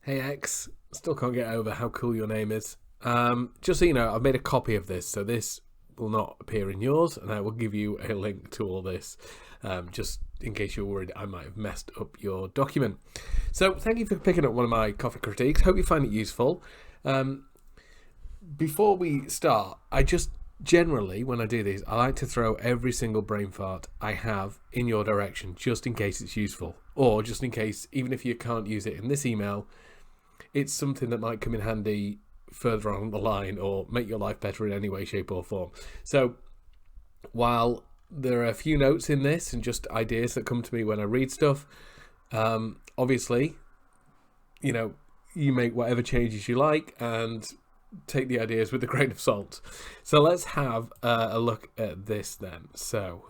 Hey X, still can't get over how cool your name is. Just so you know, I've made a copy of this, so this will not appear in yours, and I will give you a link to all this, just in case you're worried I might have messed up your document. So thank you for picking up one of my coffee critiques. Hope you find it useful. Before we start, I just generally, when I do these, I like to throw every single brain fart I have in your direction, just in case it's useful, or just in case, even if you can't use it in this email, it's something that might come in handy further on the line or make your life better in any way, shape or form. So while there are a few notes in this and just ideas that come to me when I read stuff, obviously, you make whatever changes you like and take the ideas with a grain of salt. So let's have a look at this then. So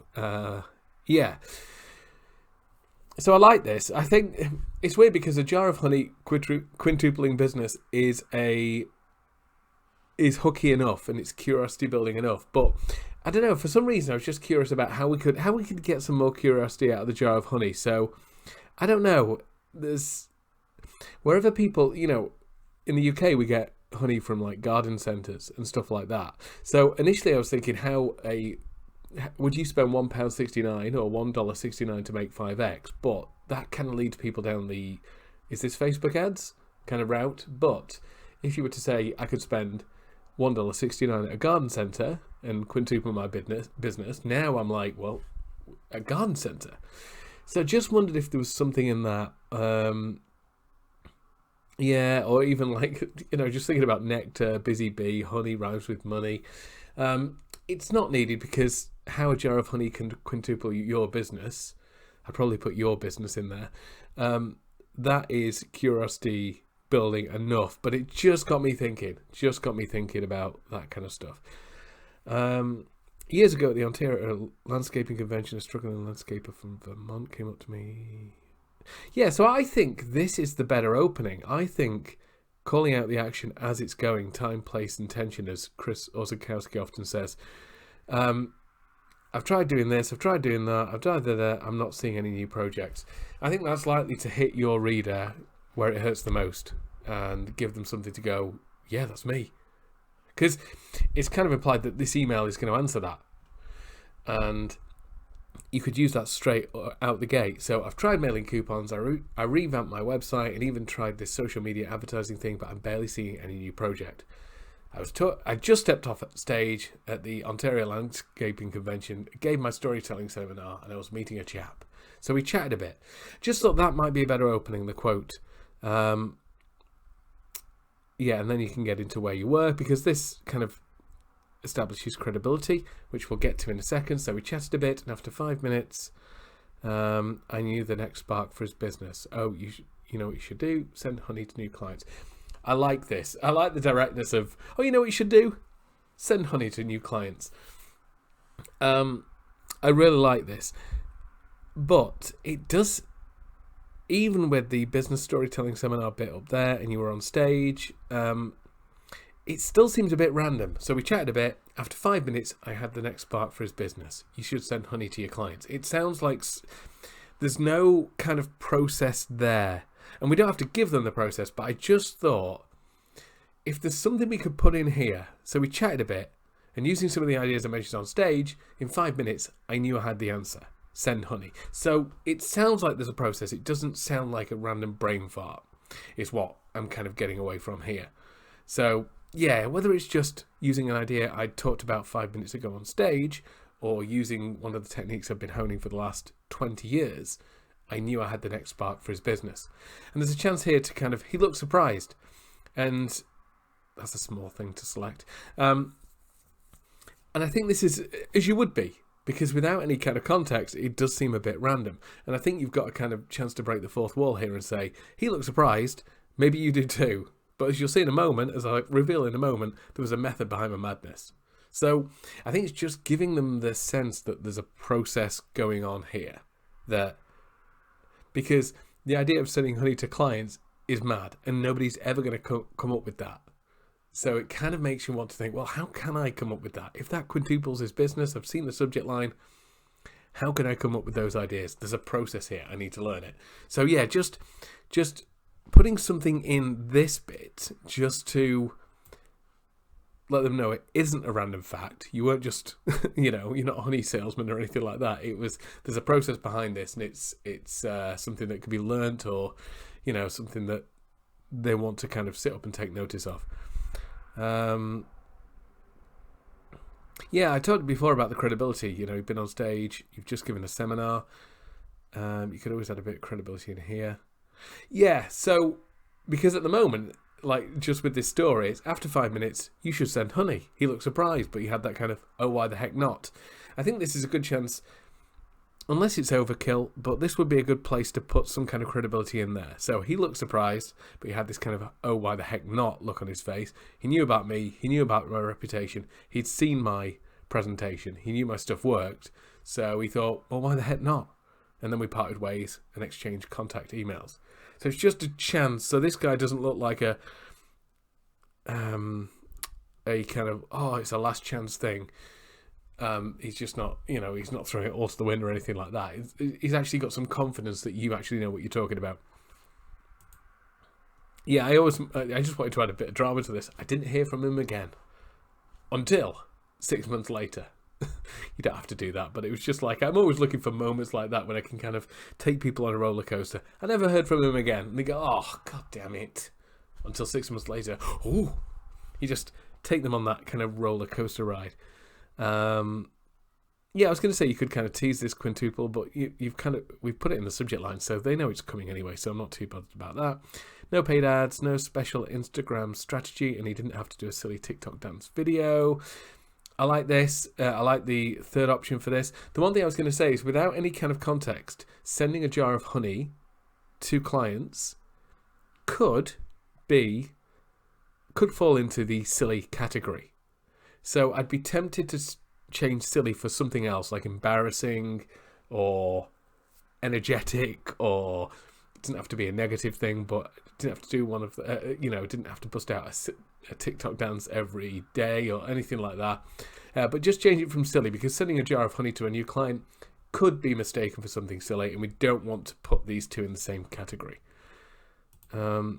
So I like this. I think it's weird because a jar of honey quintupling business is hooky enough and it's curiosity building enough. But I don't know, for some reason I was just curious about how we could get some more curiosity out of the jar of honey. So I don't know. There's wherever people, in the UK we get honey from like garden centres and stuff like that. So initially I was thinking would you spend £1.69 or $1.69 to make 5x? But that kind of leads people down the is this Facebook ads kind of route. But if you were to say I could spend $1.69 at a garden centre and quintuple my business, now I'm like, well, a garden centre. So just wondered if there was something in that. Or even like, just thinking about nectar, busy bee, honey rhymes with money. It's not needed because how a jar of honey can quintuple your business, I'd probably put your business in there. That is curiosity building enough, but it just got me thinking about that kind of stuff. Years ago at the Ontario Landscaping Convention, a struggling landscaper from Vermont came up to me. Yeah, so I think this is the better opening. I think calling out the action as it's going, time, place, and tension, as Chris Orzechowski often says. I've tried doing this, I've tried doing that, I've tried that, I'm not seeing any new projects. I think that's likely to hit your reader where it hurts the most and give them something to go, yeah, that's me. Because it's kind of implied that this email is going to answer that. And you could use that straight out the gate. So I've tried mailing coupons, I revamped my website and even tried this social media advertising thing, but I'm barely seeing any new project. I just stepped off stage at the Ontario Landscaping Convention, gave my storytelling seminar, and I was meeting a chap. So we chatted a bit. Just thought that might be a better opening, the quote. And then you can get into where you were, because this kind of establishes credibility, which we'll get to in a second. So we chatted a bit, and after 5 minutes, I knew the next spark for his business. Oh, you know what you should do? Send honey to new clients. I like this. I like the directness of, you know what you should do? Send honey to new clients. I really like this. But it does, even with the business storytelling seminar bit up there and you were on stage, it still seems a bit random. So we chatted a bit. After 5 minutes, I had the next spark for his business. You should send honey to your clients. It sounds like there's no kind of process there. And we don't have to give them the process, but I just thought if there's something we could put in here. So we chatted a bit, and using some of the ideas I mentioned on stage, in 5 minutes, I knew I had the answer. Send honey. So it sounds like there's a process. It doesn't sound like a random brain fart, is what I'm kind of getting away from here. So yeah, whether it's just using an idea I talked about 5 minutes ago on stage, or using one of the techniques I've been honing for the last 20 years, I knew I had the next spark for his business. And there's a chance here to kind of, he looked surprised. And that's a small thing to select. And I think this is, as you would be, because without any kind of context, it does seem a bit random. And I think you've got a kind of chance to break the fourth wall here and say, he looked surprised, maybe you do too. But as you'll see in a moment, as I reveal in a moment, there was a method behind my madness. So I think it's just giving them the sense that there's a process going on here. Because the idea of sending honey to clients is mad and nobody's ever going to come up with that. So it kind of makes you want to think, well, how can I come up with that? If that quintuples his business, I've seen the subject line, how can I come up with those ideas? There's a process here. I need to learn it. So yeah, just putting something in this bit just to let them know it isn't a random fact. You weren't just, you're not a honey salesman or anything like that. There's a process behind this, and it's something that can be learnt, or, something that they want to kind of sit up and take notice of. I talked before about the credibility. You've been on stage, you've just given a seminar. You could always add a bit of credibility in here. Yeah, so because at the moment, like just with this story, it's after 5 minutes, you should send honey. He looked surprised, but you had that kind of, oh, why the heck not? I think this is a good chance, unless it's overkill, but this would be a good place to put some kind of credibility in there. So he looked surprised, but he had this kind of, oh, why the heck not look on his face. He knew about me. He knew about my reputation. He'd seen my presentation. He knew my stuff worked. So he thought, well, why the heck not? And then we parted ways and exchanged contact emails. So it's just a chance. So this guy doesn't look like a kind of, oh, it's a last chance thing. He's just not, he's not throwing it all to the wind or anything like that. He's actually got some confidence that you actually know what you're talking about. Yeah, I just wanted to add a bit of drama to this. I didn't hear from him again until 6 months later. You don't have to do that, but it was just like, I'm always looking for moments like that when I can kind of take people on a roller coaster. I never heard from him again, and they go, oh, god damn it, until 6 months later. Oh, you just take them on that kind of roller coaster ride. I was going to say you could kind of tease this quintuple, but we've put it in the subject line, so they know it's coming anyway, so I'm not too bothered about that. No paid ads, no special Instagram strategy, and he didn't have to do a silly TikTok dance video. I like this. I like the third option for this. The one thing I was going to say is, without any kind of context, sending a jar of honey to clients could fall into the silly category. So I'd be tempted to change silly for something else, like embarrassing or energetic, or it doesn't have to be a negative thing, but it didn't have to do one of the, didn't have to bust out a TikTok dance every day or anything like that. But just change it from silly, because sending a jar of honey to a new client could be mistaken for something silly, and we don't want to put these two in the same category. But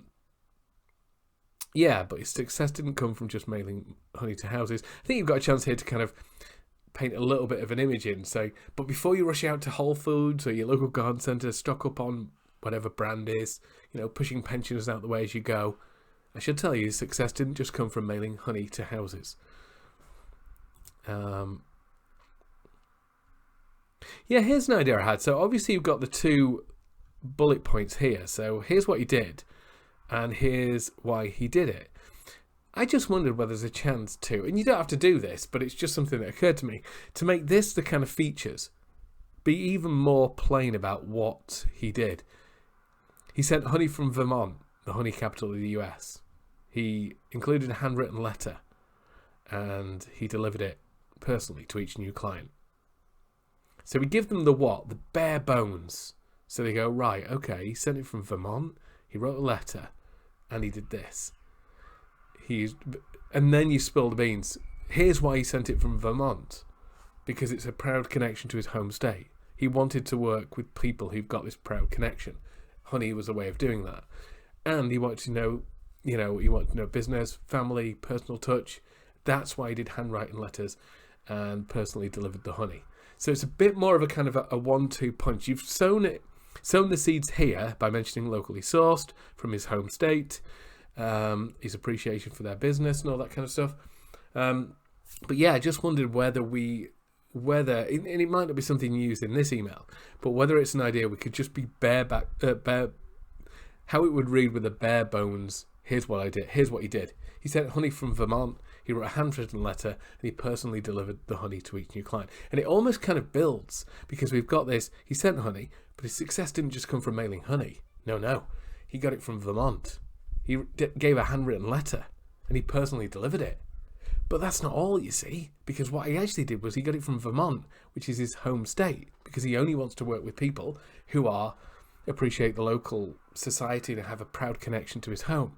his success didn't come from just mailing honey to houses. I think you've got a chance here to kind of paint a little bit of an image in, say, but before you rush out to Whole Foods or your local garden centre, stock up on whatever brand is, pushing pensioners out the way as you go. I should tell you, success didn't just come from mailing honey to houses. Here's an idea I had. So obviously you've got the 2 bullet points here. So here's what he did, and here's why he did it. I just wondered whether there's a chance to, and you don't have to do this, but it's just something that occurred to me, to make this the kind of features, be even more plain about what he did. He sent honey from Vermont, the honey capital of the US. He included a handwritten letter, and he delivered it personally to each new client. So we give them the bare bones. So they go, right, okay, he sent it from Vermont, he wrote a letter, and he did this. And then you spill the beans. Here's why he sent it from Vermont. Because it's a proud connection to his home state. He wanted to work with people who've got this proud connection. Honey was a way of doing that. And he wanted to know, business, family, personal touch. That's why he did handwriting letters and personally delivered the honey. So it's a bit more of a kind of a 1-2 punch. You've sown the seeds here by mentioning locally sourced from his home state, his appreciation for their business and all that kind of stuff. But yeah, I just wondered whether and it might not be something you use in this email, but whether it's an idea we could just be how it would read with a bare bones. Here's what I did. Here's what he did. He sent honey from Vermont. He wrote a handwritten letter, and he personally delivered the honey to each new client. And it almost kind of builds, because we've got this. He sent honey, but his success didn't just come from mailing honey. No. He got it from Vermont. He gave a handwritten letter, and he personally delivered it. But that's not all, you see, because what he actually did was he got it from Vermont, which is his home state, because he only wants to work with people who appreciate the local society and have a proud connection to his home.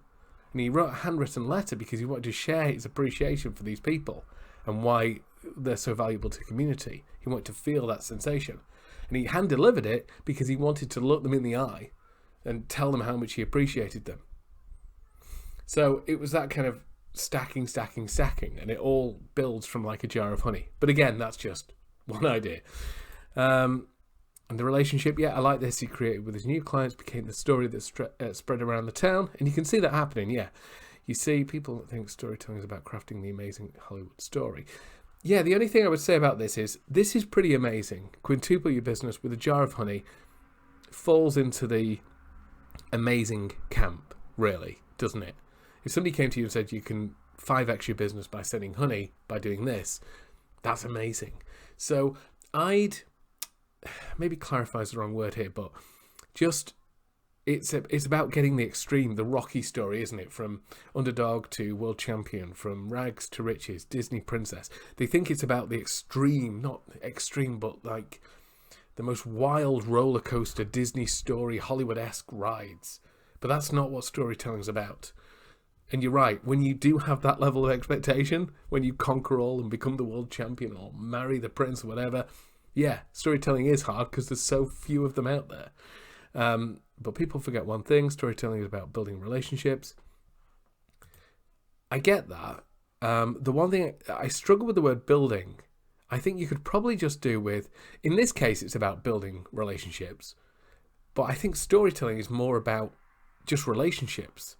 And he wrote a handwritten letter because he wanted to share his appreciation for these people and why they're so valuable to the community. He wanted to feel that sensation. And he hand-delivered it because he wanted to look them in the eye and tell them how much he appreciated them. So it was that kind of stacking, and it all builds from like a jar of honey. But again, that's just one idea. And the relationship, I like this. He created with his new clients, became the story that spread around the town. And you can see that happening, You see, people think storytelling is about crafting the amazing Hollywood story. Yeah, the only thing I would say about this is pretty amazing. Quintuple your business with a jar of honey falls into the amazing camp, really, doesn't it? If somebody came to you and said you can 5x your business by selling honey by doing this, that's amazing. So I'd maybe clarify is the wrong word here, but just it's about getting the extreme, the Rocky story, isn't it? From underdog to world champion, from rags to riches, Disney princess. They think it's about the extreme, not extreme, but like the most wild roller coaster Disney story, Hollywood-esque rides. But that's not what storytelling's about. And you're right, when you do have that level of expectation, when you conquer all and become the world champion or marry the prince or whatever, storytelling is hard because there's so few of them out there. But people forget one thing: storytelling is about building relationships. I get that. The one thing I struggle with the word building, I think you could probably just do with, in this case, it's about building relationships. But I think storytelling is more about just relationships.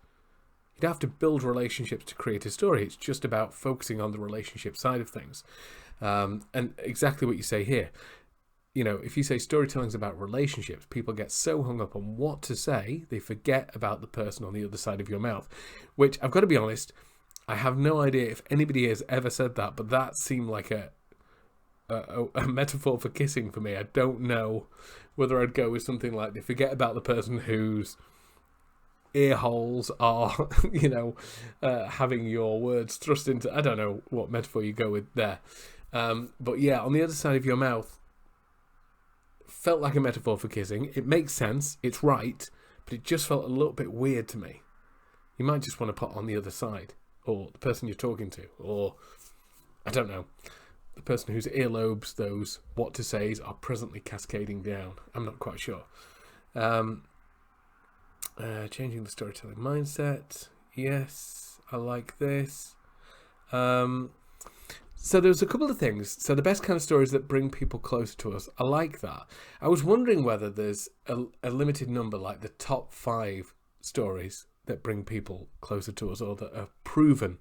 You don't have to build relationships to create a story. It's just about focusing on the relationship side of things. And exactly what you say here. If you say storytelling is about relationships, people get so hung up on what to say, they forget about the person on the other side of your mouth, which I've got to be honest, I have no idea if anybody has ever said that, but that seemed like a metaphor for kissing for me. I don't know whether I'd go with something like they forget about the person whose ear holes are, having your words thrust into, I don't know what metaphor you go with there. But on the other side of your mouth, felt like a metaphor for kissing. It makes sense, it's right, but it just felt a little bit weird to me. You might just want to put on the other side, or the person you're talking to, or I don't know, the person whose earlobes those what to says are presently cascading down. I'm not quite sure. Changing the storytelling mindset. Yes, I like this. So there's a couple of things. So the best kind of stories that bring people closer to us. I like that. I was wondering whether there's a limited number, like the top 5 stories that bring people closer to us, or that are proven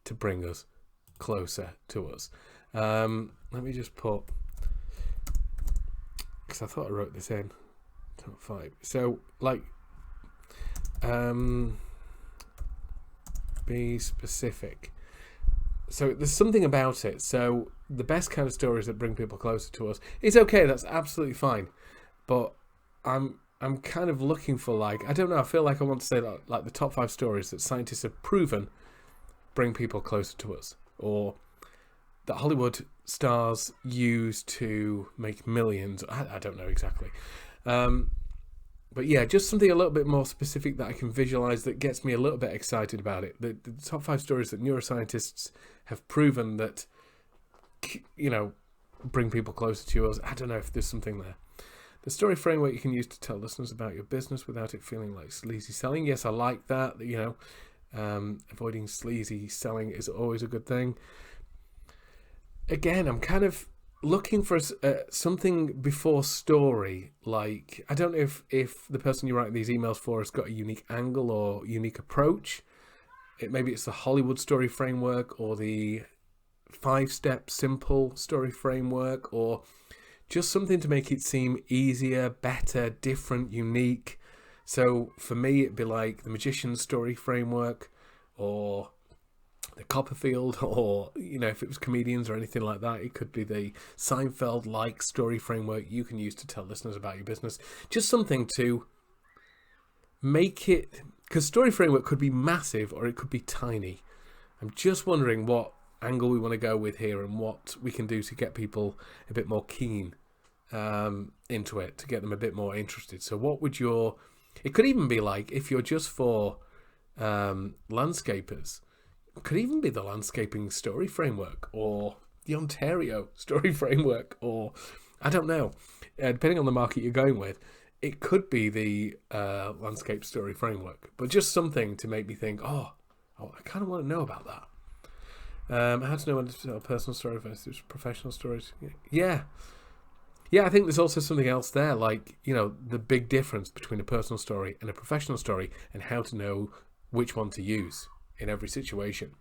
to bring us closer to us. Let me just put, because I thought I wrote this in, top 5. So be specific. So there's something about it. So the best kind of stories that bring people closer to us is okay. That's absolutely fine. But I'm kind of looking for, I don't know. I feel like I want to say that, like the top 5 stories that scientists have proven bring people closer to us, or that Hollywood stars use to make millions. I don't know exactly. But just something a little bit more specific that I can visualize that gets me a little bit excited about it. The top 5 stories that neuroscientists have proven that, bring people closer to us. I don't know if there's something there. The story framework you can use to tell listeners about your business without it feeling like sleazy selling. Yes, I like that. Avoiding sleazy selling is always a good thing. Again, I'm kind of looking for something before story. Like, I don't know if the person you write these emails for has got a unique angle or unique approach. Maybe it's the Hollywood story framework, or the 5-step simple story framework, or just something to make it seem easier, better, different, unique. So for me, it'd be like the Magician's story framework, or the Copperfield, or if it was comedians or anything like that, it could be the Seinfeld-like story framework you can use to tell listeners about your business. Just something to make it, because story framework could be massive or it could be tiny. I'm just wondering what angle we want to go with here, and what we can do to get people a bit more keen into it, to get them a bit more interested. So what would it could even be like, if you're just for landscapers, could even be the landscaping story framework, or the Ontario story framework, or I don't know, depending on the market you're going with. it could be the landscape story framework, but just something to make me think, oh I kind of want to know about that. How to know when to tell a personal story versus professional stories. Yeah, I think there's also something else there, like, the big difference between a personal story and a professional story, and how to know which one to use in every situation.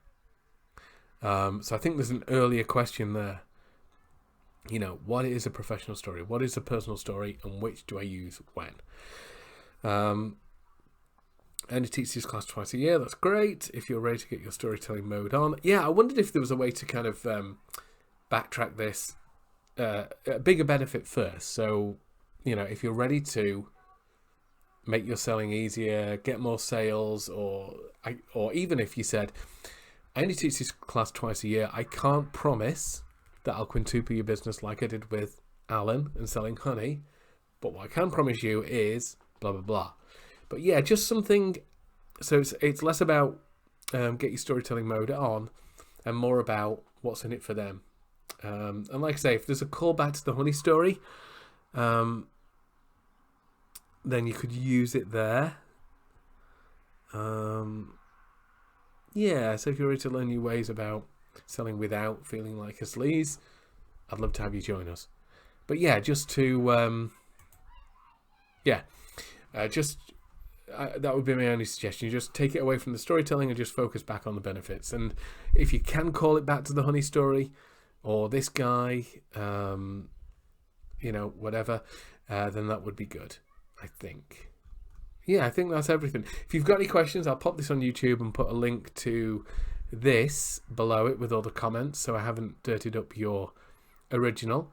So I think there's an earlier question there. What is a professional story? What is a personal story? And which do I use when? And he teaches class twice a year. That's great. If you're ready to get your storytelling mode on. Yeah, I wondered if there was a way to kind of backtrack this. A bigger benefit first. So, if you're ready to make your selling easier, get more sales, or even if you said, I only teach this class twice a year, I can't promise that I'll quintuple your business like I did with Alan and selling honey, but what I can promise you is blah blah blah. But yeah, just something. So it's less about get your storytelling mode on, and more about what's in it for them. And like I say, if there's a callback to the honey story, then you could use it there. Yeah, so if you're ready to learn new ways about selling without feeling like a sleaze, I'd love to have you join us. But yeah, just to that would be my only suggestion. Just take it away from the storytelling and just focus back on the benefits. And if you can call it back to the honey story or this guy, whatever, then that would be good, I think. Yeah, I think that's everything. If you've got any questions, I'll pop this on YouTube and put a link to this below it with all the comments, so I haven't dirtied up your original.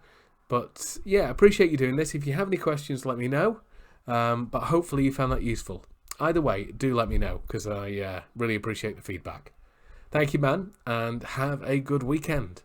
But yeah, appreciate you doing this. If you have any questions, let me know. But hopefully you found that useful. Either way, do let me know, because I really appreciate the feedback. Thank you, man, and have a good weekend.